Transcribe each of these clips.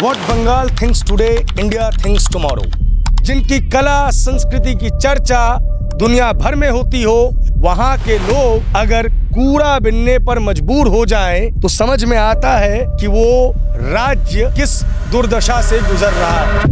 What Bengal thinks today, India thinks tomorrow. जिनकी कला संस्कृति की चर्चा दुनिया भर में होती हो, वहाँ के लोग अगर कूड़ा बिनने पर मजबूर हो जाएं, तो समझ में आता है कि वो राज्य किस दुर्दशा से गुजर रहा है।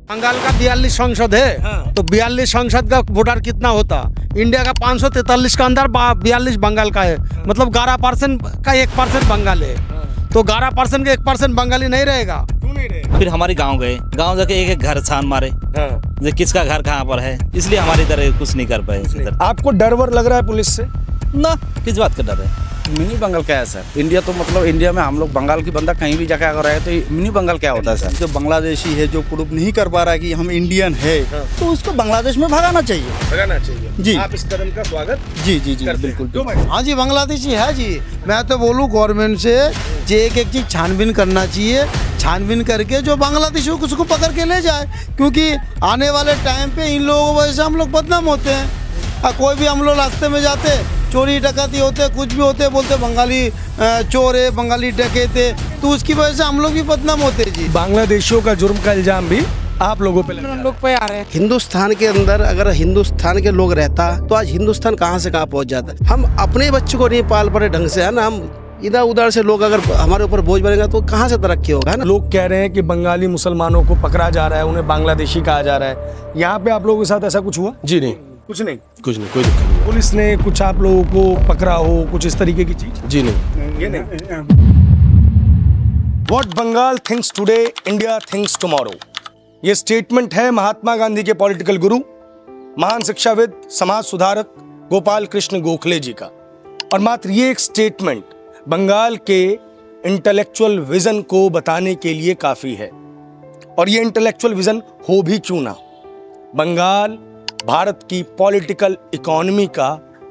बंगाल का 42 संसद है। हाँ। तो 42 संसद का वोटर कितना होता? इंडिया का 543 का अंदर 42 बंगाल का है। मतलब 11% का 1% बंगाल है। तो 11% का 1% बंगाली नहीं रहेगा। क्यों नहीं रहे? फिर हमारे गांव गए, गांव जाके एक एक घर छान मारे, जो किसका घर कहाँ पर है, इसलिए हमारी इधर कुछ नहीं कर पाए इधर। आपको डर वर लग रहा है पुलिस से? ना, किस बात का डर है? मिनी बंगाल क्या है सर? इंडिया तो मतलब इंडिया में हम लोग बंगाल की बंदा कहीं भी जाकर अगर रहे तो मिनी बंगाल क्या होता है सर? जो बांग्लादेशी है, जो प्रूफ नहीं कर पा रहा है कि हम इंडियन है, तो उसको बांग्लादेश में भगाना चाहिए। भगाना चाहिए जी। आप इस कदम का स्वागत जी जी जी करते हैं। बिल्कुल। क्यों भाई? हाँ जी, बांग्लादेशी है जी। मैं तो बोलूँ गवर्नमेंट से जे एक चीज छानबीन करना चाहिए। छानबीन करके जो बांग्लादेशी को उसको पकड़ के ले जाए, क्योंकि आने वाले टाइम पे इन लोगों की वजह से हम लोग बदनाम होते हैं। कोई भी हम लोग रास्ते में जाते, चोरी डकैती होते, कुछ भी होते, बोलते बंगाली चोर है, बंगाली डकैत है, तो उसकी वजह से हम लोग भी बदनाम होते जी। बांग्लादेशियों का जुर्म का इल्जाम भी आप लोगों पे लग रहा है। हिंदुस्तान के अंदर अगर हिंदुस्तान के लोग रहता तो आज हिंदुस्तान कहाँ से कहाँ पहुँच जाता। हम अपने बच्चों को नहीं पाल पा रहे ढंग से, है ना। हम इधर उधर से लोग अगर हमारे ऊपर बोझ बनेगा तो कहाँ से तरक्की होगा, है ना। लोग कह रहे हैं कि बंगाली मुसलमानों को पकड़ा जा रहा है, उन्हें बांग्लादेशी कहा जा रहा है। यहाँ पे आप लोगों के साथ ऐसा कुछ हुआ? जी नहीं, कुछ नहीं, कुछ नहीं, कोई दिक्कत नहीं। पुलिस ने कुछ आप लोगों को पकड़ा हो, कुछ इस तरीके की चीज? जी नहीं। ये नहीं। What Bengal thinks today, India thinks tomorrow. ये स्टेटमेंट है महात्मा गांधी के पॉलिटिकल गुरु, महान शिक्षाविद, समाज सुधारक गोपाल कृष्ण गोखले जी का। और मात्र ये एक स्टेटमेंट बंगाल के इंटेलेक्चुअल विजन को बताने के लिए काफी है। और ये इंटेलेक्चुअल विजन हो भी क्यों ना, बंगाल भारत की पॉलिटिकल इकोनॉमी का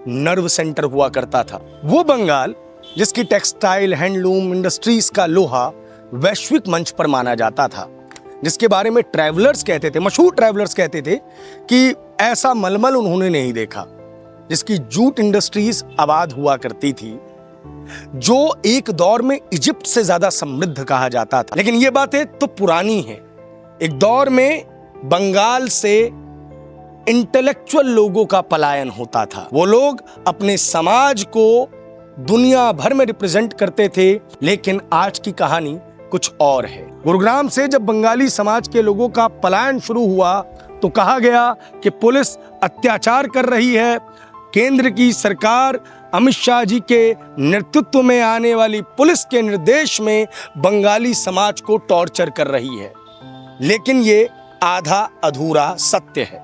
नर्व सेंटर हुआ करता था। वो बंगाल जिसकी टेक्सटाइल, हैंडलूम इंडस्ट्रीज का लोहा वैश्विक मंच पर माना जाता था, जिसके बारे में ट्रैवलर्स कहते थे, मशहूर ट्रैवलर्स कहते थे कि ऐसा मलमल उन्होंने नहीं देखा, जिसकी जूट इंडस्ट्रीज आबाद हुआ करती थी, जो एक दौर में इजिप्ट से ज्यादा समृद्ध कहा जाता था। लेकिन ये बातें तो पुरानी हैं। एक दौर में बंगाल से इंटेलेक्चुअल लोगों का पलायन होता था। वो लोग अपने समाज को दुनिया भर में रिप्रेजेंट करते थे। लेकिन आज की कहानी कुछ और है। गुरुग्राम से जब बंगाली समाज के लोगों का पलायन शुरू हुआ तो कहा गया कि पुलिस अत्याचार कर रही है। केंद्र की सरकार अमित शाह जी के नेतृत्व में आने वाली पुलिस के निर्देश में बंगाली समाज को टॉर्चर कर रही है। लेकिन ये आधा अधूरा सत्य है।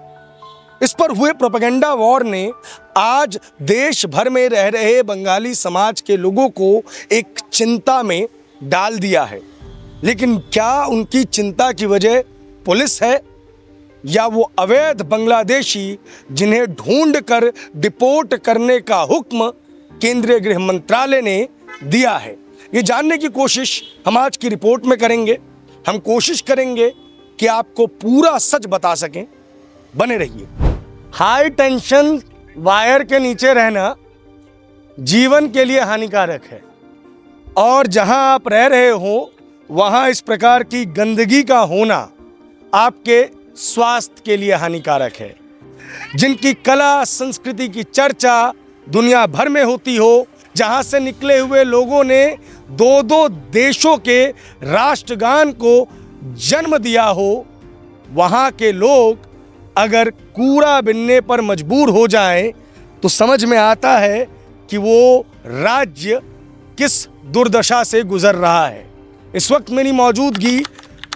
इस पर हुए प्रोपेगेंडा वॉर ने आज देश भर में रह रहे बंगाली समाज के लोगों को एक चिंता में डाल दिया है। लेकिन क्या उनकी चिंता की वजह पुलिस है या वो अवैध बांग्लादेशी जिन्हें ढूंढकर डिपोर्ट करने का हुक्म केंद्रीय गृह मंत्रालय ने दिया है? ये जानने की कोशिश हम आज की रिपोर्ट में करेंगे। हम कोशिश करेंगे कि आपको पूरा सच बता सकें। बने रहिए। हाई टेंशन वायर के नीचे रहना जीवन के लिए हानिकारक है, और जहां आप रह रहे हो वहां इस प्रकार की गंदगी का होना आपके स्वास्थ्य के लिए हानिकारक है। जिनकी कला संस्कृति की चर्चा दुनिया भर में होती हो, जहां से निकले हुए लोगों ने दो दो देशों के राष्ट्रगान को जन्म दिया हो, वहां के लोग अगर कूड़ा बिनने पर मजबूर हो जाएं, तो समझ में आता है कि वो राज्य किस दुर्दशा से गुजर रहा है। इस वक्त मेरी मौजूदगी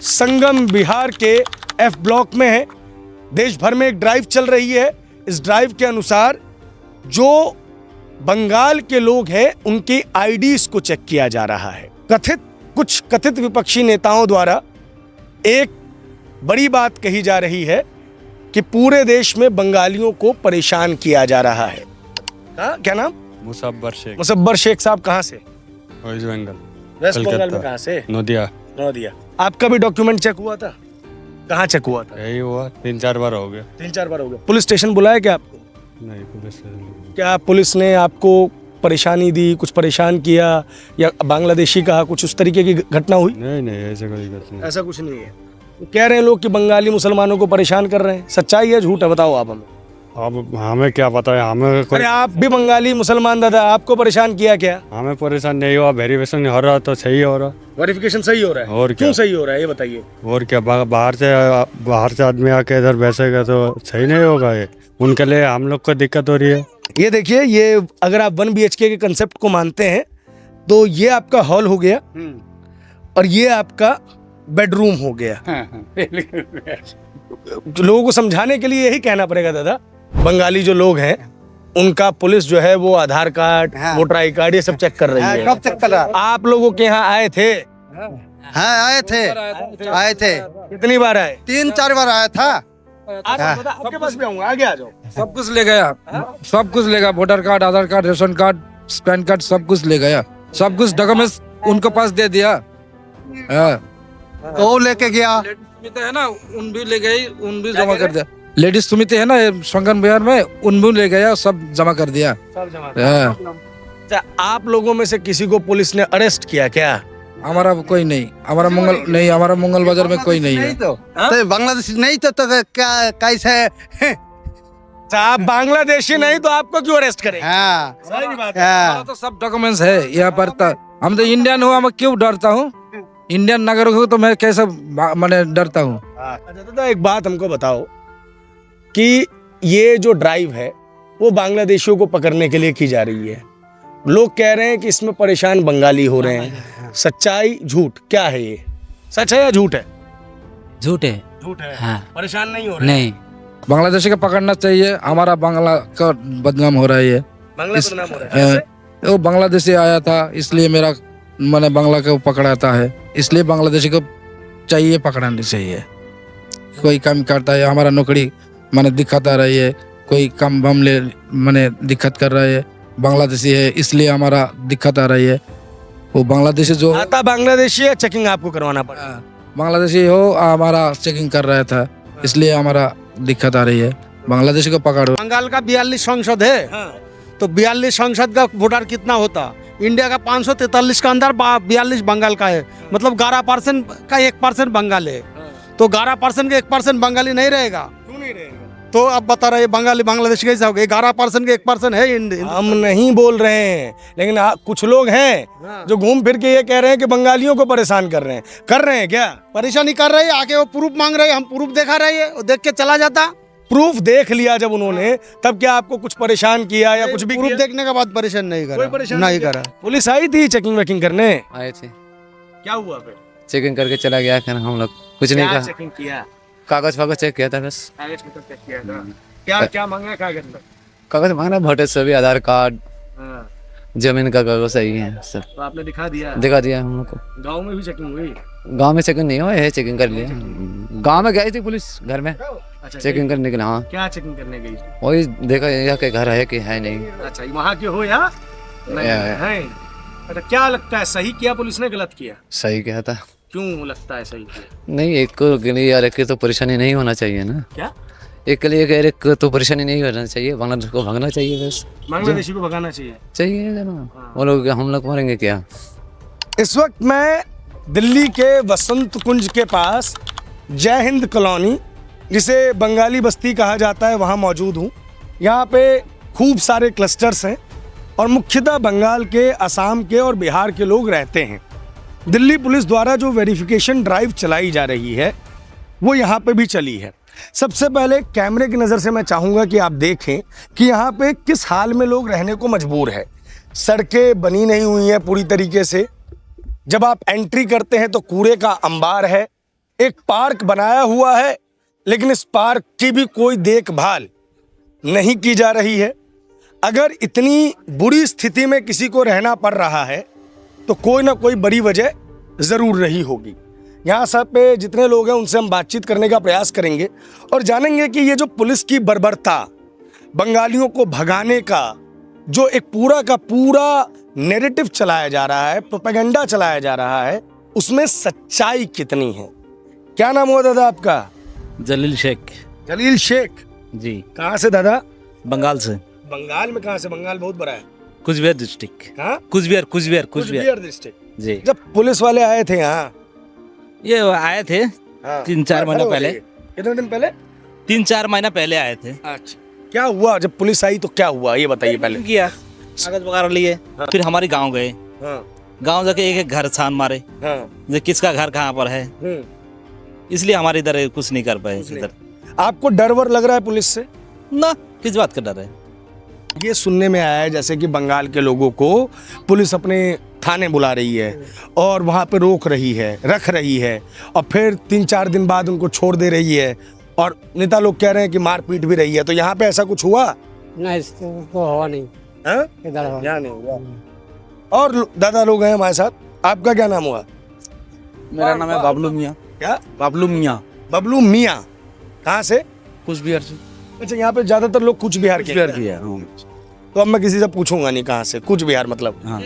संगम बिहार के एफ ब्लॉक में है। देश भर में एक ड्राइव चल रही है। इस ड्राइव के अनुसार जो बंगाल के लोग हैं उनके आईडीज को चेक किया जा रहा है। कुछ कथित विपक्षी नेताओं द्वारा एक बड़ी बात कही जा रही है कि पूरे देश में बंगालियों को परेशान किया जा रहा है। क्या नाम? मुसब्बर शेख साहब कहाँ से? वेस्ट बंगाल। वेस्ट बंगाल में कहाँ से? नदिया। आपका भी डॉक्यूमेंट चेक हुआ था? कहाँ चेक हुआ था? यही हुआ, 3-4 बार हो गया। 3-4 बार हो गया। पुलिस स्टेशन बुलाया क्या आपको? नहीं, पुलिस क्या पुलिस ने आपको परेशानी दी, कुछ परेशान किया या बांग्लादेशी कहा, कुछ उस तरीके की घटना हुई? नहीं ऐसा कोई बात नहीं। ऐसा कुछ नहीं है। कह रहे हैं लोग कि बंगाली मुसलमानों को परेशान कर रहे हैं, सच्चाई है झूठ है, बताओ आप हमें। अब हमें क्या पता है, हमें कोई अरे आप भी बंगाली मुसलमान दादा, आपको परेशान किया क्या? हमें परेशान नहीं हुआ, वेरिफिकेशन हो रहा तो सही हो रहा। वेरिफिकेशन सही हो रहा है? और क्या? क्यों सही हो रहा है ये बताइए। और क्या, बाहर से आदमी आके इधर बैसेगा तो सही नहीं होगा, ये उनके लिए हम लोग को दिक्कत हो रही है। ये देखिए, ये अगर आप 1 BHK के कंसेप्ट को मानते हैं तो ये आपका हॉल हो गया और ये आपका बेडरूम हो गया। लोगों को समझाने के लिए यही कहना पड़ेगा दादा, बंगाली जो लोग हैं उनका पुलिस जो है वो आधार कार्ड, वोटर आई कार्ड ये सब चेक कर रही है। कब चेक कर रहा? आप लोगों के यहाँ आए थे? हाँ आए थे कितनी बार आए? 3-4 बार आया था। आपके पास भी आऊंगा, आगे आ जाओ। सब कुछ ले गया, सब कुछ ले गया, voter card, Aadhaar card, ration card, PAN card, सब कुछ ले गया, सब कुछ डॉक्यूमेंट्स उनको पास दे दिया। तो वो लेके गया। सुमित है ना, उन भी ले गई, उन भी जमा कर दिया। लेडीज सुमित है ना शंकर बिहार में, उन भी ले गया, सब जमा कर दिया। अच्छा, आप लोगों में से किसी को पुलिस ने अरेस्ट किया क्या? हमारा कोई नहीं, हमारा मंगल बाजार में कोई नहीं है। तो बांग्लादेश नहीं तो क्या कैसे? आप बांग्लादेशी नहीं तो आपको क्यों अरेस्ट करें? हाँ सही बात है। हमारा तो सब डॉक्यूमेंट्स है यहाँ पर। हम तो इंडियन हुआ, मैं क्यों डरता हूँ? इंडियन नागरिक हूँ तो मैं कैसे मैंने डरता हूँ? अच्छा दादा, एक बात हमको बताओ कि ये जो ड्राइव है वो बांग्लादेशियों को पकड़ने के लिए की जा रही है। लोग कह रहे हैं कि इसमें परेशान बंगाली हो रहे हैं, सच्चाई झूठ क्या है ये? सच है या झूठ है? झूठ है। झूठ है। हाँ। परेशान नहीं हो रहे? नहीं, बांग्लादेशी को पकड़ना चाहिए, हमारा बांग्ला का बदनाम हो रहा है। बांग्ला बदनाम हो रहा है। वो बांग्लादेशी आया था इसलिए मेरा मैंने बांग्ला को पकड़ाता है, इसलिए बांग्लादेशी को चाहिए पकड़ानी चाहिए। कोई काम करता है, हमारा नौकरी मैंने दिखाता रही है, कोई काम मामले मैंने दिक्कत कर रहा है, बांग्लादेशी है इसलिए हमारा दिक्कत आ रही है। वो बांग्लादेशी जो आता बांग्लादेशी है, चेकिंग आपको करवाना पड़ा। बांग्लादेशी हो हमारा चेकिंग कर रहा था, इसलिए हमारा दिक्कत आ रही है। बांग्लादेशी को पकड़ो। बंगाल का 42 संसद है, तो 42 संसद का वोटर कितना होता? इंडिया का 543 का अंदर 42 बंगाल का है, मतलब 11% का 1% बंगाल है। तो 11% का 1% बंगाली नहीं रहेगा। क्यों नहीं रहेगा? तो अब बता रहे बंगाली बांग्लादेश कैसे हो गए? 11% का 1% है। हम नहीं बोल रहे हैं, लेकिन कुछ लोग हैं जो घूम फिर के ये कह रहे हैं कि बंगालियों को परेशान कर रहे हैं क्या? परेशानी कर रहे हैं, आके वो प्रूफ मांग रहे हैं, हम प्रूफ दिखा रहे हैं, वो देख के चला जाता। प्रूफ देख लिया जब उन्होंने, तब क्या आपको कुछ परेशान किया या कुछ भी प्रूफ किया? देखने के बाद परेशान नहीं करा। कोई परेशान नहीं किया? करा। पुलिस आई थी चेकिंग वेकिंग करने? आए थे, क्या हुआ फिर? चेकिंग करके चला गया। फिर हम लोग कुछ नहीं क्या कहा, चेकिंग किया? कागज फागज चेक किया था बस। कागज पत्र चेक किया था। क्या क्या मांगा कागज में? कागज मांगना, वोटर सभी, आधार कार्ड, हाँ, जमीन का कागज सही है सब तो आपने दिखा दिया? दिखा दिया हम लोग को। गांव में भी चेकिंग हुई? गांव में चेकिंग नहीं हुआ है, चेकिंग कर लिया। गांव में गई थी पुलिस घर में अच्छा, चेकिंग करने के लिए। हाँ, क्या चेकिंग करने गई? वही देखा यहाँ के घर है कि है नहीं। अच्छा, वहाँ के हो या नहीं? है। अच्छा, क्या लगता है सही किया पुलिस ने, गलत किया? सही क्या था? क्यों लगता है सही किया? नहीं, एक को के लिए यार एक की तो परेशानी नहीं होना चाहिए ना। क्या? एक के लिए यार एक तो परेशानी नहीं होना चाहिए, बांग्लादेश को भागना चाहिए बस। बांग्लादेशी को भगाना चाहिए ना, वो लोग हम लोग मारेंगे क्या? इस वक्त मैं दिल्ली के वसंत कुंज के पास जय हिंद कॉलोनी, जिसे बंगाली बस्ती कहा जाता है, वहाँ मौजूद हूँ। यहाँ पे खूब सारे क्लस्टर्स हैं और मुख्यतः बंगाल के, असम के और बिहार के लोग रहते हैं। दिल्ली पुलिस द्वारा जो वेरिफिकेशन ड्राइव चलाई जा रही है वो यहाँ पे भी चली है। सबसे पहले कैमरे की नज़र से मैं चाहूँगा कि आप देखें कि यहाँ पे किस हाल में लोग रहने को मजबूर है। सड़कें बनी नहीं हुई हैं पूरी तरीके से। जब आप एंट्री करते हैं तो कूड़े का अंबार है। एक पार्क बनाया हुआ है, लेकिन इस पार्क की भी कोई देखभाल नहीं की जा रही है। अगर इतनी बुरी स्थिति में किसी को रहना पड़ रहा है तो कोई ना कोई बड़ी वजह ज़रूर रही होगी। यहाँ सब पे जितने लोग हैं उनसे हम बातचीत करने का प्रयास करेंगे और जानेंगे कि ये जो पुलिस की बर्बरता, बंगालियों को भगाने का जो एक पूरा का पूरा नैरेटिव चलाया जा रहा है, प्रोपेगेंडा चलाया जा रहा है, उसमें सच्चाई कितनी है। क्या नाम हुआ दादा आपका? जलील शेख। जलील शेख जी। कहाँ से दादा? बंगाल से। बंगाल में कहाँ से? बंगाल बहुत बड़ा है। कुचबिहार डिस्ट्रिक्ट। हाँ कुचबिहार डिस्ट्रिक्ट। जी। जब पुलिस वाले आए थे यहाँ, ये आए थे हाँ, 3-4 महीना पहले। कितने दिन पहले? 3-4 महीना पहले आए थे। अच्छा, क्या हुआ जब पुलिस आई तो क्या हुआ ये बताइए पहले। किया कागज वगैरह लिए, फिर हमारे गांव गए। हाँ, गांव जाके एक एक घर छान मारे, हाँ, जो किसका घर कहाँ पर है, इसलिए हमारे इधर कुछ नहीं कर पाए इधर। आपको डर वर लग रहा है पुलिस से? ना, किस बात का डर है? ये सुनने में आया है जैसे कि बंगाल के लोगों को पुलिस अपने थाने बुला रही है और वहाँ पे रोक रही है, रख रही है, और फिर 3-4 दिन बाद उनको छोड़ दे रही है, और नेता लोग कह रहे हैं कि मारपीट भी रही है। तो यहाँ पे ऐसा कुछ हुआ? नहीं, इसको हवा नहीं, हाँ? इधर हवा यहाँ नहीं हुआ। और दादा लोग हैं हमारे साथ। आपका क्या नाम हुआ? मेरा नाम है बाबलू मियाँ। क्या? बाबलू मियाँ, बबलू मियाँ। कहाँ से? कुचबिहार से। अच्छा, यहाँ पे ज्यादातर लोग कुछ बिहार के कुचबिहार की है। हाँ। तो अब मैं किसी से पूछूंगा नहीं कहाँ से, कुछ बिहार मतलब। हाँ।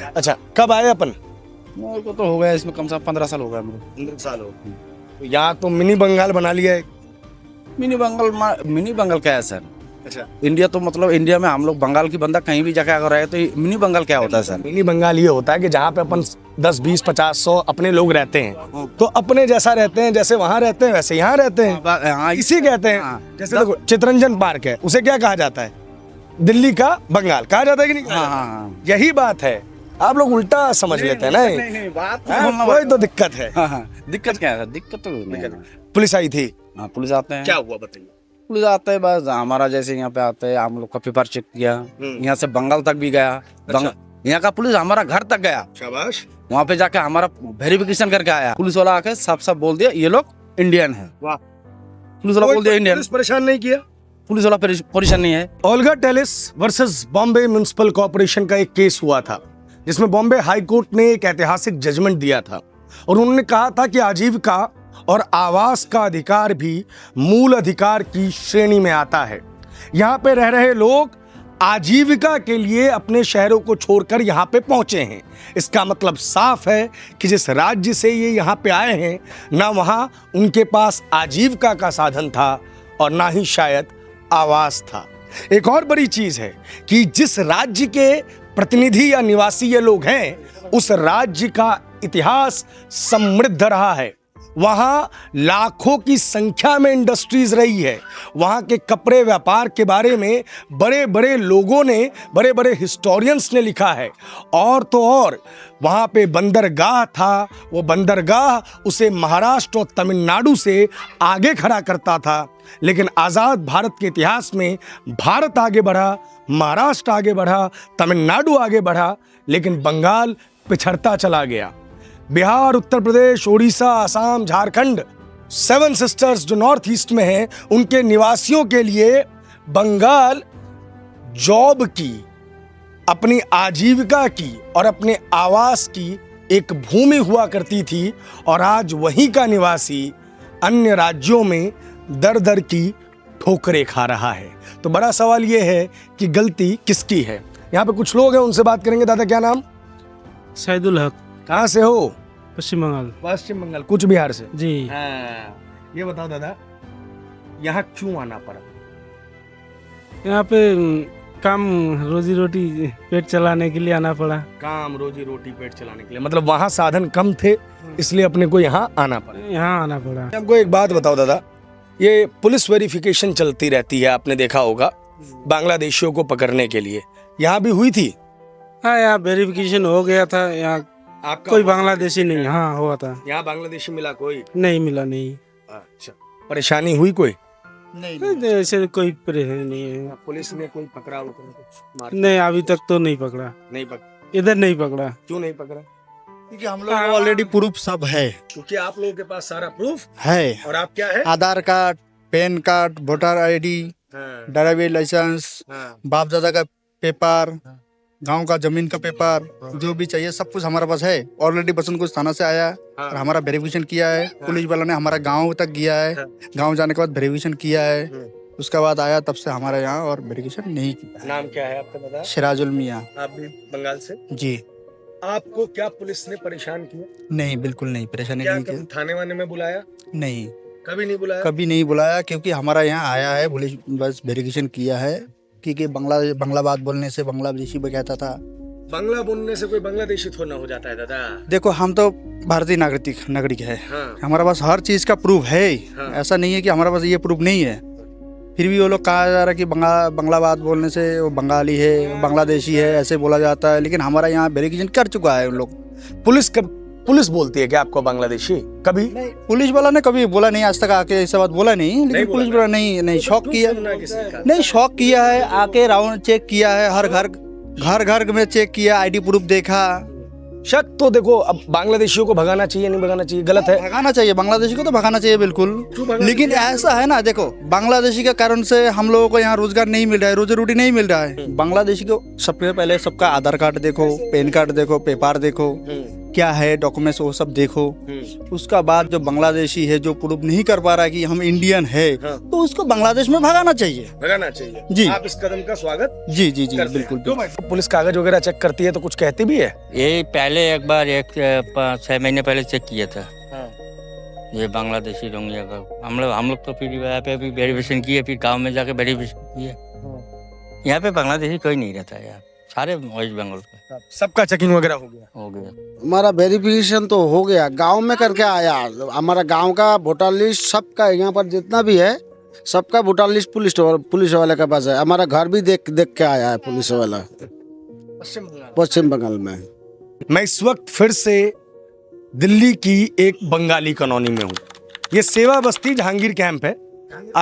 अच्छा, कब आए अपन? मेरे को तो हो गया इसमें कम से कम 15 साल हो गया मेरे। 15 साल हो। तो यहाँ तो मिनी बंगाल बना लिया है। मिनी बंगाल क्या है सर? अच्छा, इंडिया तो मतलब इंडिया में हम लोग बंगाल की बंदा कहीं भी जाके अगर रहे तो मिनी बंगाल क्या होता है सर? मिनी बंगाल ये होता है कि जहाँ पे अपन 10, 20, 50, 100 अपने लोग रहते हैं, तो अपने जैसा रहते हैं, जैसे वहाँ रहते हैं वैसे यहाँ रहते हैं। हाँ, इसी कहते हैं। हाँ। जैसे देखो चितरंजन पार्क है, उसे क्या कहा जाता है? दिल्ली का बंगाल कहा जाता है कि नहीं कहा हाँ, जाता? हाँ, यही बात है, आप लोग उल्टा समझ लेते हैं ना। नहीं, बात हाँ, वही तो दिक्कत है। हाँ, दिक्कत क्या है? दिक्कत तो नहीं है। पुलिस आई थी, हाँ, पुलिस आते हैं। क्या हुआ बताइए। पुलिस आते हैं, बस हमारा जैसे यहाँ पे आते हैं, हम लोग का पेपर चेक किया, यहाँ से बंगाल तक भी गया। यहाँ का पुलिस हमारा घर तक गया, शाबाश। वहाँ पे जाके हमारा वेरिफिकेशन करके आया। पुलिस वाला आके साफ साफ बोल दिया ये लोग इंडियन है। वाह। पुलिस वाला बोल दिया इंडियन। पुलिस परेशान नहीं किया? पुलिस वाला परेशान नहीं है। Olga Tellis versus Bombay municipal corporation का एक केस हुआ था, जिसमें बॉम्बे हाई कोर्ट ने एक ऐतिहासिक जजमेंट दिया था, और उन्होंने कहा था कि आजीविका और आवास का अधिकार भी मूल अधिकार की श्रेणी में आता है। यहाँ पे रह रहे लोग आजीविका के लिए अपने शहरों को छोड़कर यहाँ पे पहुंचे हैं। इसका मतलब साफ है कि जिस राज्य से ये यहाँ पे आए हैं, ना वहाँ उनके पास आजीविका का साधन था और ना ही शायद आवास था। एक और बड़ी चीज है कि जिस राज्य के प्रतिनिधि या निवासी ये लोग हैं, उस राज्य का इतिहास समृद्ध रहा है। वहां लाखों की संख्या में इंडस्ट्रीज रही है। वहां के कपड़े व्यापार के बारे में बड़े बड़े लोगों ने, बड़े बड़े हिस्टोरियंस ने लिखा है। और तो और वहां पे बंदरगाह था, वो बंदरगाह उसे महाराष्ट्र और तमिलनाडु से आगे खड़ा करता था। लेकिन आज़ाद भारत के इतिहास में भारत आगे बढ़ा, महाराष्ट्र आगे बढ़ा, तमिलनाडु आगे बढ़ा, लेकिन बंगाल पिछड़ता चला गया। बिहार, उत्तर प्रदेश, उड़ीसा, आसाम, झारखंड, 7 सिस्टर्स जो नॉर्थ ईस्ट में हैं, उनके निवासियों के लिए बंगाल जॉब की, अपनी आजीविका की और अपने आवास की एक भूमि हुआ करती थी। और आज वहीं का निवासी अन्य राज्यों में दर दर की ठोकरें खा रहा है। तो बड़ा सवाल यह है कि गलती किसकी है। यहाँ पे कुछ लोग हैं, उनसे बात करेंगे। दादा क्या नाम? शाहिदुल हक, कहाँ से हो? पश्चिम बंगाल। पश्चिम बंगाल, कुछ बिहार से। जी। ये बताओ दादा, यहाँ क्यों आना पड़ा? यहाँ पे काम, रोजी रोटी, पेट चलाने के लिए आना पड़ा। काम, रोजी रोटी, पेट चलाने के लिए, मतलब वहाँ साधन कम थे, इसलिए अपने को यहाँ आना पड़ा। यहाँ आना पड़ा। आपको एक बात बताओ दादा, ये पुलिस वेरिफिकेशन चलती रहती है, आपने देखा होगा, बांग्लादेशियों को पकड़ने के लिए। यहाँ भी हुई थी? हाँ, यहाँ वेरिफिकेशन हो गया था। यहाँ आपका कोई बांग्लादेशी नहीं, हाँ हुआ था। यहाँ बांग्लादेशी मिला कोई? नहीं मिला, नहीं। अच्छा, परेशानी हुई कोई? नहीं, ऐसे कोई परेशानी नहीं है। पुलिस ने कोई पकड़ा नहीं, अभी तक तो नहीं पकड़ा। नहीं पकड़ा? इधर नहीं पकड़ा। क्यों नहीं पकड़ा? क्योंकि हम लोग ऑलरेडी प्रूफ सब है। क्योंकि आप लोगों के पास सारा प्रूफ है। और आप क्या है? Aadhaar card, PAN card, voter ID, driving licence, बाप दादा का पेपर, गांव का जमीन का पेपर, जो भी चाहिए सब कुछ हमारे पास है। ऑलरेडी बसंत कुछ थाना से आया और हमारा वेरिफिकेशन किया है। पुलिस वाला ने हमारा गांव तक गया है, गांव जाने के बाद वेरिफिकेशन किया है, उसके बाद आया, तब से हमारे यहाँ और वेरिफिकेशन नहीं किया। नाम क्या है आपका दादा? सिराजुल मियाँ। आप भी बंगाल से? जी। आपको क्या पुलिस ने परेशान किया? नहीं, बिल्कुल नहीं, परेशानी नहीं क्या किया। थाने वाने में बुलाया? नहीं, कभी नहीं बुलाया? कभी नहीं बुलाया, क्योंकि हमारा यहाँ आया है, पुलिस बस वेरिफिकेशन किया है, कि बंगला बात बोलने से बांग्लादेशी कहता था। बांग्ला बोलने से कोई बांग्लादेशी थोड़ा ना हो जाता है दादा। देखो हम तो भारतीय नागरिक है, हाँ। हमारे पास हर चीज़ का प्रूफ है। हाँ। ऐसा नहीं है कि हमारे पास ये प्रूफ नहीं है, फिर भी वो लोग कहा जा रहा है कि बांग्ला बात बोलने से वो बंगाली है, बांग्लादेशी है, ऐसे बोला जाता है। लेकिन हमारा यहाँ वेरिफिकेशन कर चुका है उन लोग। पुलिस बोलती है कि आपको बांग्लादेशी कभी? नहीं, पुलिस वाला ने कभी बोला नहीं, आज तक आके ऐसा बात बोला नहीं। लेकिन पुलिस वाला नहीं शौक किया, नहीं शौक किया है, आके राउंड चेक किया है, हर घर में चेक किया, आईडी प्रूफ देखा। शक तो देखो, अब बांग्लादेशियों को भगाना चाहिए नहीं भगाना चाहिए, गलत है। भगाना चाहिए, बांग्लादेशी को तो भगाना चाहिए बिल्कुल। लेकिन ऐसा है ना, देखो बांग्लादेशी के कारण से हम लोगों को यहाँ रोजगार नहीं मिल रहा है, रोजी रोटी नहीं मिल रहा है। बांग्लादेशी को सबसे पहले सबका आधार कार्ड देखो, पैन कार्ड देखो, पेपर देखो, क्या है डॉक्यूमेंट्स वो सब देखो। उसका बाद जो बांग्लादेशी है जो प्रूफ नहीं कर पा रहा है कि हम इंडियन है, तो उसको बांग्लादेश में भगाना चाहिए। जी, आप इस कदम का स्वागत जी बिल्कुल। पुलिस कागज वगैरह चेक करती है तो कुछ कहती भी है? ये पहले एक बार 6 महीने पहले चेक किया था। ये बांग्लादेशी रोहिंग्या का हम लोग तो फिर यहाँ पे अभी वेरिफिकेशन किए, फिर गांव में जाके वेरिफिकेशन किए। यहाँ पे बांग्लादेशी कोई नहीं रहता है, यार सारे वेस्ट बंगाल का। सबका चेकिंग वगैरह हो गया? हमारा वेरिफिकेशन तो हो गया, गांव में करके आया। हमारा गांव का वोटर लिस्ट सबका यहाँ पर जितना भी है सबका वोटर लिस्ट पुलिस वाले के पास है। हमारा घर भी देख के आया है पुलिस वाला, पश्चिम बंगाल में। मैं इस वक्त फिर से दिल्ली की एक बंगाली कॉलोनी में हूँ। ये सेवा बस्ती जहांगीर कैंप है,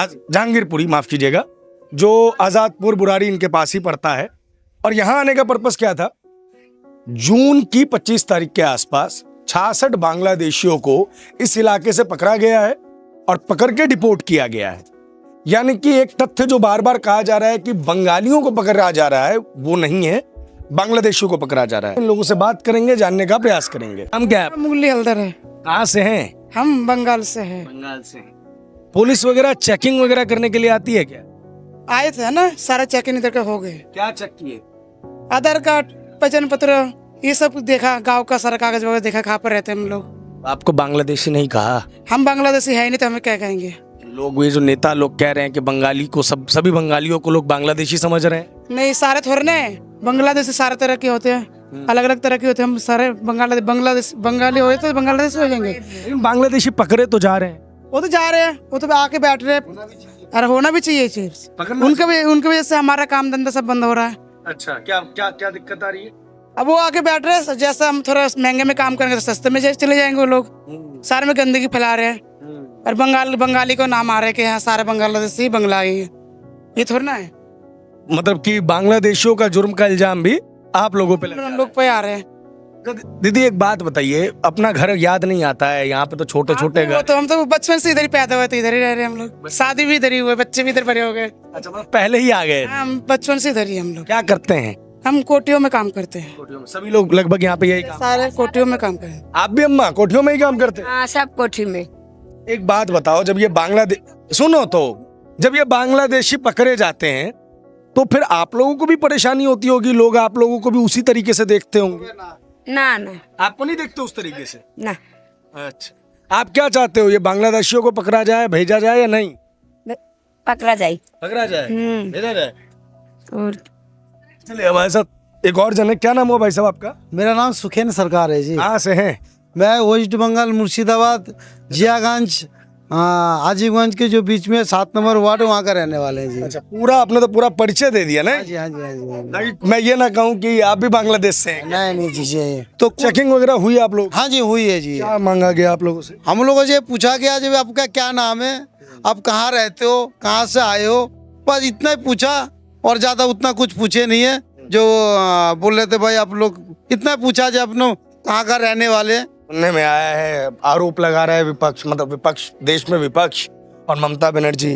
जहांगीरपुरी माफ कीजिएगा, जो आजादपुर बुराड़ी इनके पास ही पड़ता है। और यहाँ आने का पर्पस क्या था? जून की 25 तारीख के आसपास 66 बांग्लादेशियों को इस इलाके से पकड़ा गया है और पकड़ के डिपोर्ट किया गया है। यानी कि एक तथ्य जो बार बार कहा जा रहा है कि बंगालियों को पकड़ा जा रहा है, वो नहीं है, बांग्लादेशियों को पकड़ा जा रहा है। इन लोगों से बात करेंगे, जानने का प्रयास करेंगे। हम क्या है? मुगली हल्दर है। कहाँ से हैं? हम बंगाल से हैं। बंगाल से। पुलिस वगैरह चेकिंग वगैरह करने के लिए आती है क्या? आए थे ना, सारा चेकिंग इधर का हो गए। क्या चेक किए? आधार कार्ड, पहचान पत्र, ये सब देखा, गांव का सारा कागज वगैरह देखा, कहाँ पर रहते हैं हम लोग। आपको बांग्लादेशी नहीं कहा? हम बांग्लादेशी है नहीं तो हमें क्या कहेंगे? लोग, ये जो नेता लोग कह रहे हैं कि बंगाली को सभी बंगालियों को लोग बांग्लादेशी समझ रहे हैं। नहीं, सारे थोड़े ने बांग्लादेशी सारे तरह के होते हैं, अलग अलग तरह के होते हैं। हम सारे बंगाली हो तो बांग्लादेश हो जाएंगे। बांग्लादेशी पकड़े तो जा रहे हैं, वो तो जा रहे हैं, वो तो आके बैठ रहे हैं। अरे होना भी चाहिए चीज, उनके वजह से हमारा काम धंधा सब बंद हो रहा है। अच्छा, क्या दिक्कत आ रही है? अब वो आके बैठ रहे हैं, जैसे हम थोड़ा महंगे में काम करेंगे तो सस्ते में चले जाएंगे वो लोग। सारे में गंदगी फैला रहे हैं और बंगाली को नाम आ रहे हैं कि यहाँ सारे बांग्लादेशी बंगाली है। ये थोड़ा ना है, मतलब कि बांग्लादेशियों का जुर्म का इल्जाम भी आप लोगों पे हम लोग पे आ रहे हैं। दीदी एक बात बताइए, अपना घर याद नहीं आता है? यहाँ पे तो छोटे छोटे घर। तो हम तो बचपन से इधर ही पैदा हुए, तो इधर ही रह रहे हैं हम लोग। शादी भी इधर ही हुए, बच्चे भी इधर बड़े हो गए। अच्छा, पहले ही आ गए? हम बचपन से इधर ही हम लोग। क्या करते हैं? हम कोटियों में काम करते हैं। सभी लोग लगभग यहाँ पे यही काम? सारे कोटियों में काम करते हैं। आप भी अम्मा कोठियों में ही काम करते हैं? हाँ, सब कोठी में। एक बात बताओ, जब ये सुनो तो, जब ये बांग्लादेशी पकड़े जाते हैं तो फिर आप लोगों को भी परेशानी होती होगी, लोग आप लोगों को भी उसी तरीके से देखते होंगे? ना, आपको नहीं देखते उस तरीके से? ना। अच्छा, आप क्या चाहते हो, ये बांग्लादेशियों को पकड़ा जाए, भेजा जाए या नहीं? पकड़ा जाए। भेजा जाए। और चलिए, हमारे साथ एक और जन है। क्या नाम हुआ भाई साहब आपका? मेरा नाम सुखेन सरकार है जी। कहाँ से हैं? मैं वेस्ट बंगाल मुर्शिदाबाद जियागंज हाजीगंज के जो बीच में 7 नंबर वार्ड, वहाँ का रहने वाले हैं जी। अच्छा, पूरा आपने तो पूरा परिचय दे दिया ना? हाँ जी, हाँ जी, हाँ जी। ताकि मैं ये ना कहूँ कि आप भी बांग्लादेश से हैं। नहीं जी। तो चेकिंग वगैरह हुई आप लोग? हाँ जी, हुई है जी। क्या मांगा गया आप लोगों से? हम लोगों से पूछा गया जब आपका क्या नाम है, आप कहाँ रहते हो, कहाँ से आए हो, बस इतना ही पूछा और ज्यादा उतना कुछ पूछे नहीं है। जो बोल रहे थे भाई आप लोग, इतना पूछा जो अपनों कहाँ का रहने वाले। सुनने में आया है, आरोप लगा रहा है विपक्ष, मतलब विपक्ष, देश में विपक्ष और ममता बनर्जी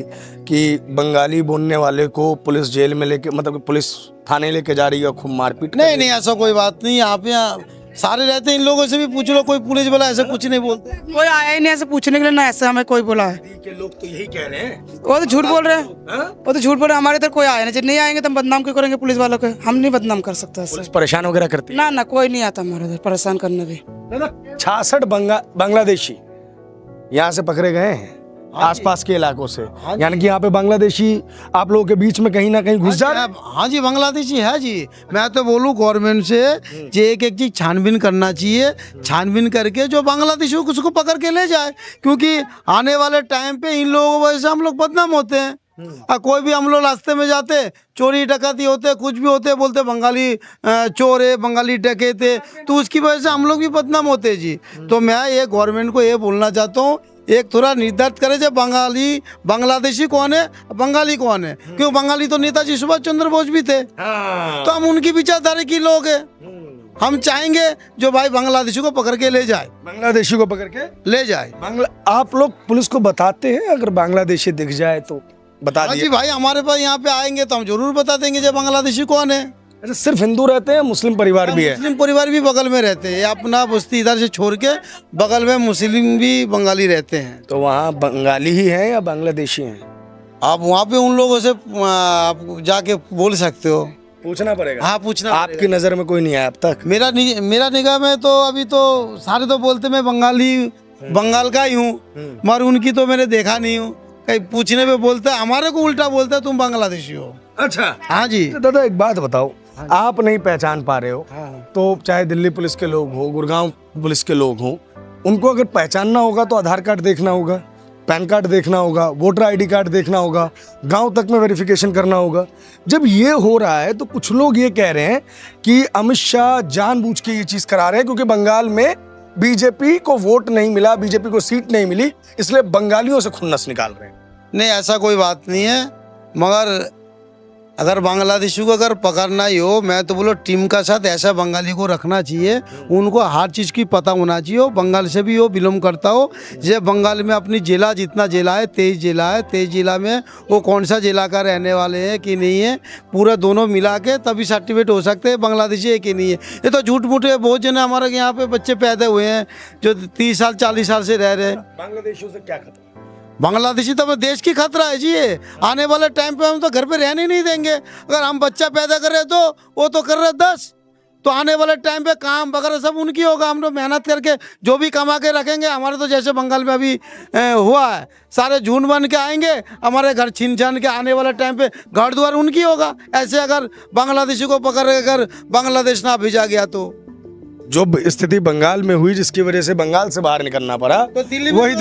कि बंगाली बोलने वाले को पुलिस जेल में लेके, मतलब पुलिस थाने लेके जा रही है, खूब मारपीट। नहीं, ऐसा कोई बात नहीं। यहाँ पे सारे रहते हैं, इन लोगों से भी पूछ लो, कोई पुलिस वाला ऐसा कुछ नहीं बोलते। कोई आया ही नहीं ऐसे पूछने के लिए, ना ऐसा हमें कोई बोला है। के लोग तो यही कह रहे हैं। वो तो झूठ बोल रहे हैं, वो तो झूठ बोल रहे हैं। हमारे इधर कोई आया नहीं, जब नहीं आएंगे तो हम बदनाम क्यों करेंगे पुलिस वालों को? हम नहीं बदनाम कर सकते। पुलिस परेशान वगैरह करती? ना, कोई नहीं आता हमारे इधर परेशान करने भी। 66 बांग्लादेशी यहाँ से पकड़े गए हैं आसपास के इलाकों से, यानी कि यहाँ पे बांग्लादेशी आप लोगों के बीच में कहीं ना कहीं घुस जा रहे हैं। हाँ जी, बांग्लादेशी है जी। मैं तो बोलूँ गवर्नमेंट से जे एक एक चीज़ छानबीन करना चाहिए, छानबीन करके जो बांग्लादेशी हो उसको पकड़ के ले जाए, क्योंकि आने वाले टाइम पे इन लोगों की वजह से हम लोग बदनाम होते हैं। कोई भी हम लोग रास्ते में जाते, चोरी डकैती होते, कुछ भी होते, बोलते बंगाली चोर है, बंगाली डकैत है, तो उसकी वजह से हम लोग भी बदनाम होते हैं जी। तो मैं ये गवर्नमेंट को ये बोलना चाहता हूँ, एक थोड़ा निर्धारित करे जो बांग्लादेशी कौन है, बंगाली कौन है, क्योंकि बंगाली तो नेताजी सुभाष चंद्र बोस भी थे, तो हम उनकी विचारधारा की लोग हैं। हम चाहेंगे जो भाई बांग्लादेशी को पकड़ के ले जाए, बांग्लादेशी को पकड़ के ले जाए। आप लोग पुलिस को बताते हैं अगर बांग्लादेशी दिख जाए तो बता हाँ दिए? जी भाई, हमारे पास यहाँ पे आएंगे तो हम जरूर बता देंगे जो बांग्लादेशी कौन है। अच्छा, सिर्फ हिंदू रहते हैं, मुस्लिम परिवार भी है? मुस्लिम परिवार भी बगल में रहते हैं, अपना बस्ती इधर से छोड़ के बगल में मुस्लिम भी बंगाली रहते हैं। तो वहाँ बंगाली ही हैं या बांग्लादेशी हैं? आप वहाँ पे उन लोगों से आप जाके बोल सकते हो, पूछना पड़ेगा। हाँ, पूछना। आपकी नज़र में कोई नहीं आया अब तक? मेरा निगाह में तो अभी तो सारे तो बोलते मैं बंगाल का ही हूँ, मगर उनकी तो मैंने देखा नहीं हूँ। कहीं पूछने पे बोलते हमारे को उल्टा बोलता है तुम बांग्लादेशी हो। अच्छा, हाँ जी। तो दादा एक बात बताओ, आप नहीं पहचान पा रहे हो तो चाहे दिल्ली पुलिस के लोग हो, गुड़गांव पुलिस के लोग हो, उनको अगर पहचानना होगा तो आधार कार्ड देखना होगा, पैन कार्ड देखना होगा, वोटर आईडी कार्ड देखना होगा, गांव तक में वेरिफिकेशन करना होगा। जब ये हो रहा है तो कुछ लोग ये कह रहे हैं कि अमित शाह जानबूझ के ये चीज़ करा रहे हैं क्योंकि बंगाल में बीजेपी को वोट नहीं मिला, बीजेपी को सीट नहीं मिली, इसलिए बंगालियों से खुन्नस निकाल रहे हैं। नहीं, ऐसा कोई बात नहीं है, मगर अगर बांग्लादेशी को अगर पकड़ना ही हो, मैं तो बोलो टीम का साथ ऐसा बंगाली को रखना चाहिए, उनको हर चीज़ की पता होना चाहिए। वो बंगाल से भी वो बिलोंग करता हो, जैसे बंगाल में अपनी जिला जितना जिला है 23 जिला है, 23 जिला में वो कौन सा जिला का रहने वाले हैं कि नहीं है, पूरा दोनों मिला के तभी सर्टिफिकेट हो सकते हैं बांग्लादेशी है कि नहीं है। ये तो झूठ मूठ है। बहुत जने हमारे यहाँ पे बच्चे पैदा हुए हैं जो 30 साल 40 साल से रह रहे हैं। बांग्लादेशियों से क्या खतरा? बांग्लादेशी तो देश की खतरा है जी। ये आने वाले टाइम पे हम तो घर पे रहने नहीं देंगे। अगर हम बच्चा पैदा कर रहे तो वो तो कर रहे 10, तो आने वाले टाइम पे काम वगैरह सब उनकी होगा। हम लोग मेहनत करके जो भी कमा के रखेंगे, हमारे तो जैसे बंगाल में अभी हुआ है, सारे झूठ बन के आएंगे, हमारे घर छीन छान के आने वाले टाइम पे घर द्वार उनकी होगा। ऐसे अगर बांग्लादेशी को पकड़ कर बांग्लादेश ना भेजा गया तो जो स्थिति बंगाल में हुई जिसकी वजह से बंगाल से बाहर निकलना पड़ा, तो दिल्ली में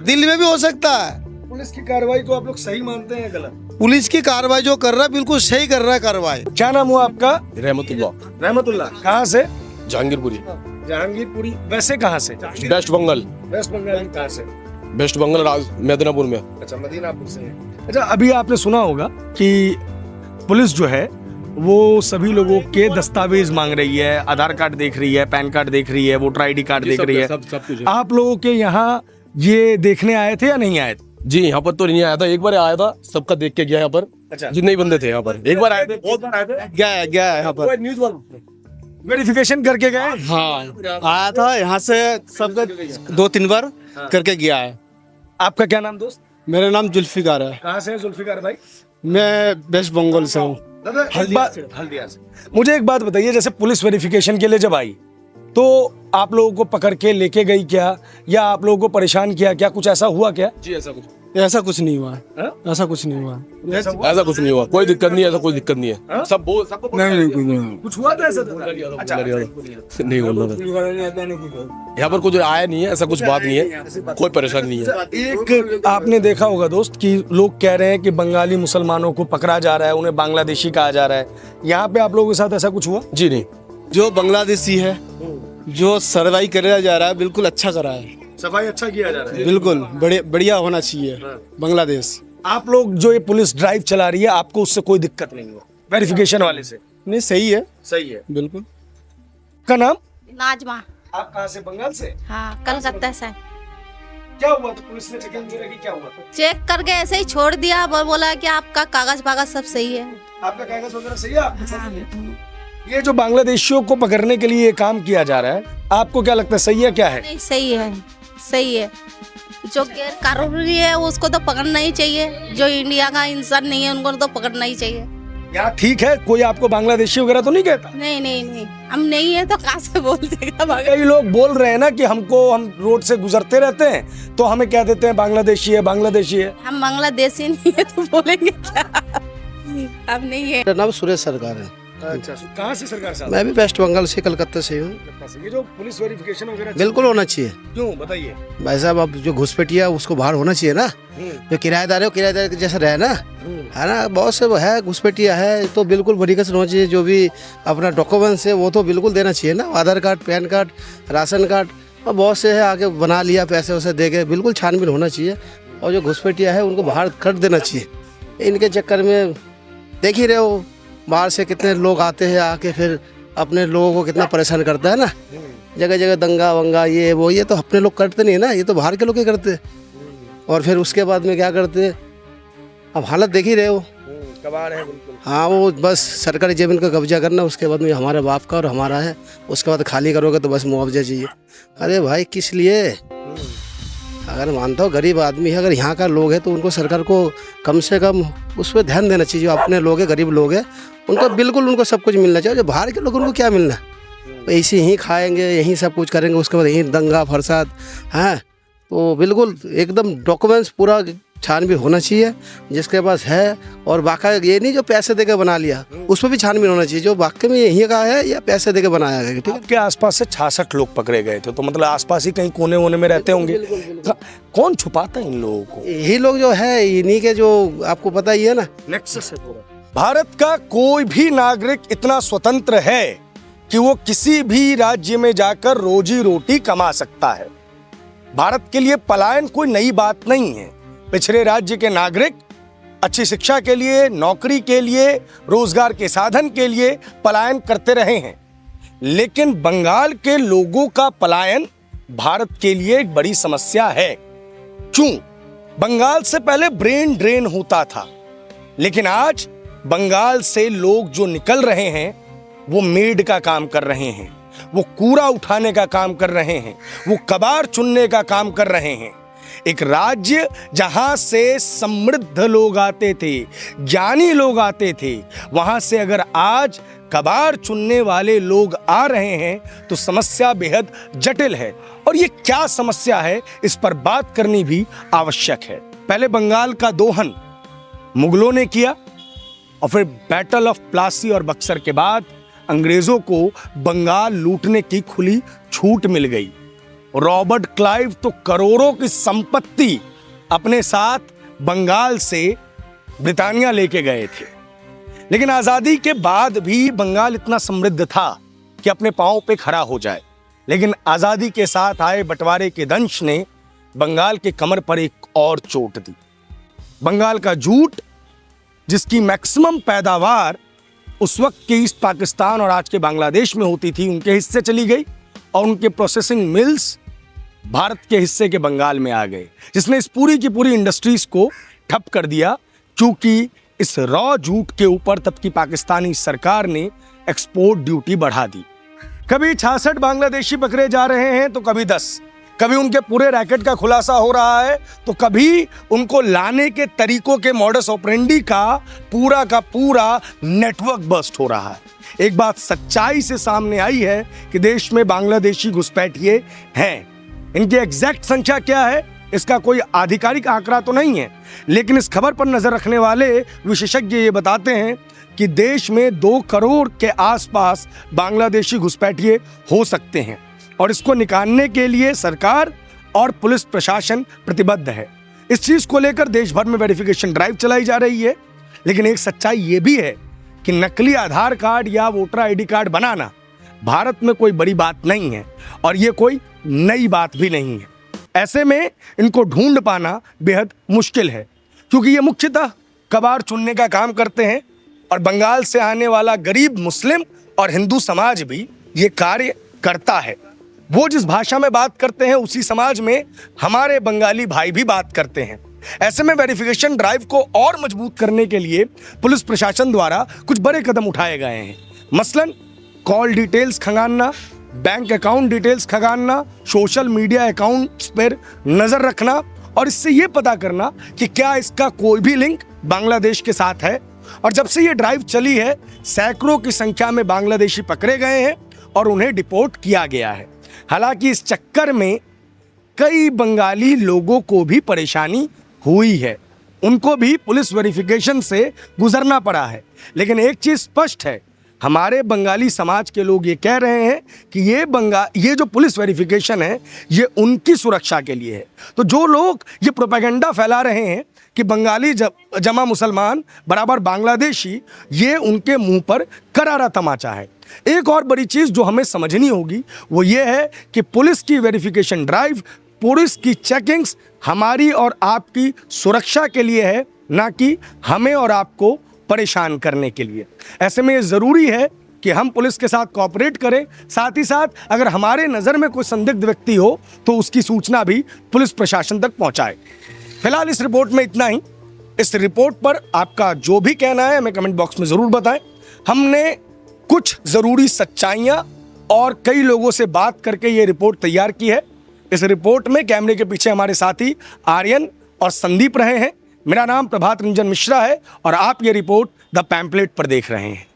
दिल्ली में भी हो सकता है। पुलिस की कार्रवाई को आप लोग सही मानते हैं गलत? पुलिस की कार्रवाई जो कर रहा है बिल्कुल सही कर रहा है कार्रवाई। क्या नाम हुआ आपका? रहमतुल्ला। कहाँ से? जहांगीरपुरी। जहांगीरपुरी। वैसे कहाँ से? वेस्ट बंगाल। वेस्ट बंगाल कहाँ से? वेस्ट बंगाल मेदिनापुर में। अच्छा, मदीनापुर से। अच्छा, अभी आपने सुना होगा कि पुलिस जो है वो सभी लोगों के दस्तावेज मांग रही है, आधार कार्ड देख रही है, पैन कार्ड देख रही है, वोटर आईडी कार्ड देख रही है। सब कुछ। आप लोगों के यहाँ ये देखने आए थे या नहीं आए थे? जी, यहाँ पर तो नहीं आया था, एक बार आया था, सबका देख के गया यहाँ पर। अच्छा, जितने ही बंदे थे यहाँ पर एक बार आए थे, बहुत बार आए थे, गया यहाँ पर न्यूज़ वेरिफिकेशन करके गए। हाँ, आया था यहाँ से, सबका 2-3 बार करके गया है। आपका क्या नाम दोस्त? मेरा नाम जुल्फिकार है। कहाँ से है जुल्फिकार भाई? मैं वेस्ट बंगाल से हूँ। हल्दिया से। मुझे एक बात बताइए, जैसे पुलिस वेरिफिकेशन के लिए जब आई तो आप लोगों को पकड़ के लेके गई क्या, या आप लोगों को परेशान किया क्या, कुछ ऐसा हुआ क्या? जी, ऐसा कुछ नहीं हुआ। ऐसा कुछ नहीं हुआ। ऐसा कुछ नहीं हुआ, कोई दिक्कत नहीं है, ऐसा कोई दिक्कत नहीं है। सब नहीं कुछ हुआ था ऐसा? नहीं हुआ यहाँ पर, कुछ आया नहीं है, ऐसा कुछ बात नहीं है, कोई परेशानी नहीं है। एक आपने देखा होगा दोस्त कि लोग कह रहे हैं कि बंगाली मुसलमानों को पकड़ा जा रहा है, उन्हें बांग्लादेशी कहा जा रहा है। यहाँ पे आप लोगों के साथ ऐसा कुछ हुआ? जी नहीं, जो बांग्लादेशी है जो सर्वाई कराया जा रहा है बिल्कुल अच्छा करा है। सफाई अच्छा किया जा रहा है, बिल्कुल बढ़िया होना चाहिए बांग्लादेश। आप लोग जो ये पुलिस ड्राइव चला रही है, आपको उससे कोई दिक्कत नहीं हुआ वेरिफिकेशन वाले से? नहीं, सही है। सही है, बिल्कुल। का नाम? नाजमा। आप कहाँ से? बंगाल से? हाँ, कलकत्ता से। क्या हुआ तो पुलिस ने चेकिंग की? क्या हुआ? चेक करके ऐसे ही छोड़ दिया, बोला कि आपका कागज वागज सब सही है। आपका कागज वगैरह सही है? आपका ये जो बांग्लादेशियों को पकड़ने के लिए ये काम किया जा रहा है, आपको क्या लगता है सही है? क्या है? नहीं, सही है, सही है। जो गैर कानूनी है उसको तो पकड़ना ही चाहिए, जो इंडिया का इंसान नहीं है उनको तो पकड़ना ही चाहिए। यहाँ ठीक है, कोई आपको बांग्लादेशी वगैरह तो नहीं कहता? नहीं नहीं नहीं, हम नहीं है तो कहाँ से बोल देगा मगर। कई लोग बोल रहे हैं ना कि हम रोड से गुजरते रहते हैं तो हमें कह देते हैं बांग्लादेशी है, बांग्लादेशी है। हम बांग्लादेशी नहीं है तो बोलेंगे क्या? हम नहीं है। मेरा नाम सुरेश सरकार है। अच्छा, कहाँ से सरकार साहब? मैं भी वेस्ट बंगाल से, कलकत्ता से हूँ। ये जो पुलिस वेरिफिकेशन वगैरह बिल्कुल होना चाहिए। क्यों बताइए? भाई साहब, अब जो घुसपैठिया उसको बाहर होना चाहिए ना। जो किराएदार है वो किराएदार के जैसा रहे ना, है ना। बहुत से है घुसपैठिया है तो बिल्कुल बरीकी से होना चाहिए। जो भी अपना डॉक्यूमेंट्स है वो तो बिल्कुल देना चाहिए ना, Aadhaar card, PAN card, ration card. और बहुत से है आके बना लिया पैसे वैसे दे के, बिल्कुल छानबीन होना चाहिए। और जो घुसपैठिया है उनको बाहर कर देना चाहिए। इनके चक्कर में देख ही रहे हो बाहर से कितने लोग आते हैं, आके फिर अपने लोगों को कितना परेशान करता है ना। जगह जगह दंगा वंगा ये वो, ये तो अपने लोग करते नहीं ना, ये तो बाहर के लोग ही करते। और फिर उसके बाद में क्या करते, अब हालत देख ही रहे हो। कबाड़ है बिल्कुल। हाँ, वो बस सरकारी जमीन का कब्जा करना, उसके बाद में हमारे बाप का और हमारा है, उसके बाद खाली करोगे तो बस मुआवजा चाहिए। अरे भाई किस लिए? अगर मानता हो गरीब आदमी है, अगर यहाँ का लोग है तो उनको सरकार को कम से कम उस पर ध्यान देना चाहिए। जो अपने लोग हैं, गरीब लोग हैं, उनको बिल्कुल उनको सब कुछ मिलना चाहिए। जो बाहर के लोग उनको क्या मिलना, ऐसे ही खाएंगे, यहीं सब कुछ करेंगे, उसके बाद यहीं दंगा फसाद। हाँ, तो बिल्कुल एकदम डॉक्यूमेंट्स पूरा छानबीन होना चाहिए जिसके पास है। और बाका ये नहीं जो पैसे देके बना लिया, उस पर भी छानबीन होना चाहिए। जो वाकई में यहीं का है या पैसे देके बनाया गया। ठीक है, आपके आसपास से 66 लोग पकड़े गए थे, तो मतलब आसपास ही कहीं कोने वोने में रहते होंगे। कौन छुपाता है इन लोगों को? यही लोग जो है, इन्हीं के, जो आपको पता ही है ना, नेक्सस है पूरा। भारत का कोई भी नागरिक इतना स्वतंत्र है कि वो किसी भी राज्य में जाकर रोजी रोटी कमा सकता है। भारत के लिए पलायन कोई नई बात नहीं है। पिछड़े राज्य के नागरिक अच्छी शिक्षा के लिए, नौकरी के लिए, रोजगार के साधन के लिए पलायन करते रहे हैं। लेकिन बंगाल के लोगों का पलायन भारत के लिए एक बड़ी समस्या है। क्यों? बंगाल से पहले ब्रेन ड्रेन होता था, लेकिन आज बंगाल से लोग जो निकल रहे हैं वो मेड का काम कर रहे हैं, वो कूड़ा उठाने का काम कर रहे हैं, वो कबाड़ चुनने का काम कर रहे हैं। एक राज्य जहां से समृद्ध लोग आते थे, ज्ञानी लोग आते थे, वहां से अगर आज कबाड़ चुनने वाले लोग आ रहे हैं तो समस्या बेहद जटिल है। और ये क्या समस्या है, इस पर बात करनी भी आवश्यक है। पहले बंगाल का दोहन मुगलों ने किया और फिर बैटल ऑफ प्लासी और बक्सर के बाद अंग्रेजों को बंगाल लूटने की खुली छूट मिल गई। रॉबर्ट क्लाइव तो करोड़ों की संपत्ति अपने साथ बंगाल से ब्रिटानिया लेके गए थे। लेकिन आजादी के बाद भी बंगाल इतना समृद्ध था कि अपने पांव पे खड़ा हो जाए। लेकिन आजादी के साथ आए बंटवारे के दंश ने बंगाल के कमर पर एक और चोट दी। बंगाल का जूट, जिसकी मैक्सिमम पैदावार उस वक्त के ईस्ट पाकिस्तान और आज के बांग्लादेश में होती थी, उनके हिस्से चली गई और उनके प्रोसेसिंग मिल्स भारत के हिस्से के बंगाल में आ गए, जिसने इस पूरी की पूरी इंडस्ट्रीज को ठप कर दिया। क्योंकि इस रॉ जूट के ऊपर तब की पाकिस्तानी सरकार ने एक्सपोर्ट ड्यूटी बढ़ा दी। कभी 66 बांग्लादेशी पकड़े जा रहे हैं तो कभी 10, कभी उनके पूरे रैकेट का खुलासा हो रहा है तो कभी उनको लाने के तरीकों के मॉडस ऑपरेंडी का पूरा नेटवर्क बस्ट हो रहा है। एक बात सच्चाई से सामने आई है कि देश में बांग्लादेशी घुसपैठिए हैं। इनकी एग्जैक्ट संख्या क्या है इसका कोई आधिकारिक आंकड़ा तो नहीं है, लेकिन इस खबर पर नजर रखने वाले विशेषज्ञ ये बताते हैं कि देश में 2 करोड़ के आसपास बांग्लादेशी घुसपैठिए हो सकते हैं और इसको निकालने के लिए सरकार और पुलिस प्रशासन प्रतिबद्ध है। इस चीज को लेकर देश भर में वेरिफिकेशन ड्राइव चलाई जा रही है। लेकिन एक सच्चाई ये भी है कि नकली आधार कार्ड या वोटर आईडी कार्ड बनाना भारत में कोई बड़ी बात नहीं है और ये कोई नई बात भी नहीं है। ऐसे में इनको ढूंढ पाना बेहद मुश्किल है, क्योंकि ये मुख्यतः कबाड़ चुनने का काम करते हैं और बंगाल से आने वाला गरीब मुस्लिम और हिंदू समाज भी ये कार्य करता है। वो जिस भाषा में बात करते हैं उसी समाज में हमारे बंगाली भाई भी बात करते हैं। ऐसे में वेरिफिकेशन ड्राइव को और मजबूत करने के लिए पुलिस प्रशासन द्वारा कुछ बड़े कदम उठाए गए हैं। मसलन कॉल डिटेल्स खंगालना, बैंक अकाउंट डिटेल्स खंगालना, सोशल मीडिया अकाउंट्स पर नजर रखना और इससे यह पता करना कि क्या इसका कोई भी लिंक बांग्लादेश के साथ है और जब से ये ड्राइव चली है सैकड़ों की संख्या में बांग्लादेशी पकड़े गए हैं और उन्हें डिपोर्ट किया गया है। हालांकि इस चक्कर में कई बंगाली लोगों को भी परेशानी हुई है, उनको भी पुलिस वेरिफिकेशन से गुजरना पड़ा है। लेकिन एक चीज़ स्पष्ट है, हमारे बंगाली समाज के लोग ये कह रहे हैं कि ये जो पुलिस वेरिफिकेशन है ये उनकी सुरक्षा के लिए है। तो जो लोग ये प्रोपेगेंडा फैला रहे हैं कि बंगाली जमा मुसलमान बराबर बांग्लादेशी, ये उनके मुंह पर करारा तमाचा है। एक और बड़ी चीज़ जो हमें समझनी होगी वो ये है कि पुलिस की वेरिफिकेशन ड्राइव, पुलिस की चेकिंग्स हमारी और आपकी सुरक्षा के लिए है, ना कि हमें और आपको परेशान करने के लिए। ऐसे में ये ज़रूरी है कि हम पुलिस के साथ कोऑपरेट करें, साथ ही साथ अगर हमारे नज़र में कोई संदिग्ध व्यक्ति हो तो उसकी सूचना भी पुलिस प्रशासन तक पहुंचाए। फिलहाल इस रिपोर्ट में इतना ही। इस रिपोर्ट पर आपका जो भी कहना है हमें कमेंट बॉक्स में ज़रूर बताएं। हमने कुछ ज़रूरी सच्चाइयाँ और कई लोगों से बात करके ये रिपोर्ट तैयार की है। इस रिपोर्ट में कैमरे के पीछे हमारे साथी आर्यन और संदीप रहे हैं। मेरा नाम प्रभात रंजन मिश्रा है और आप ये रिपोर्ट द पैम्पलेट पर देख रहे हैं।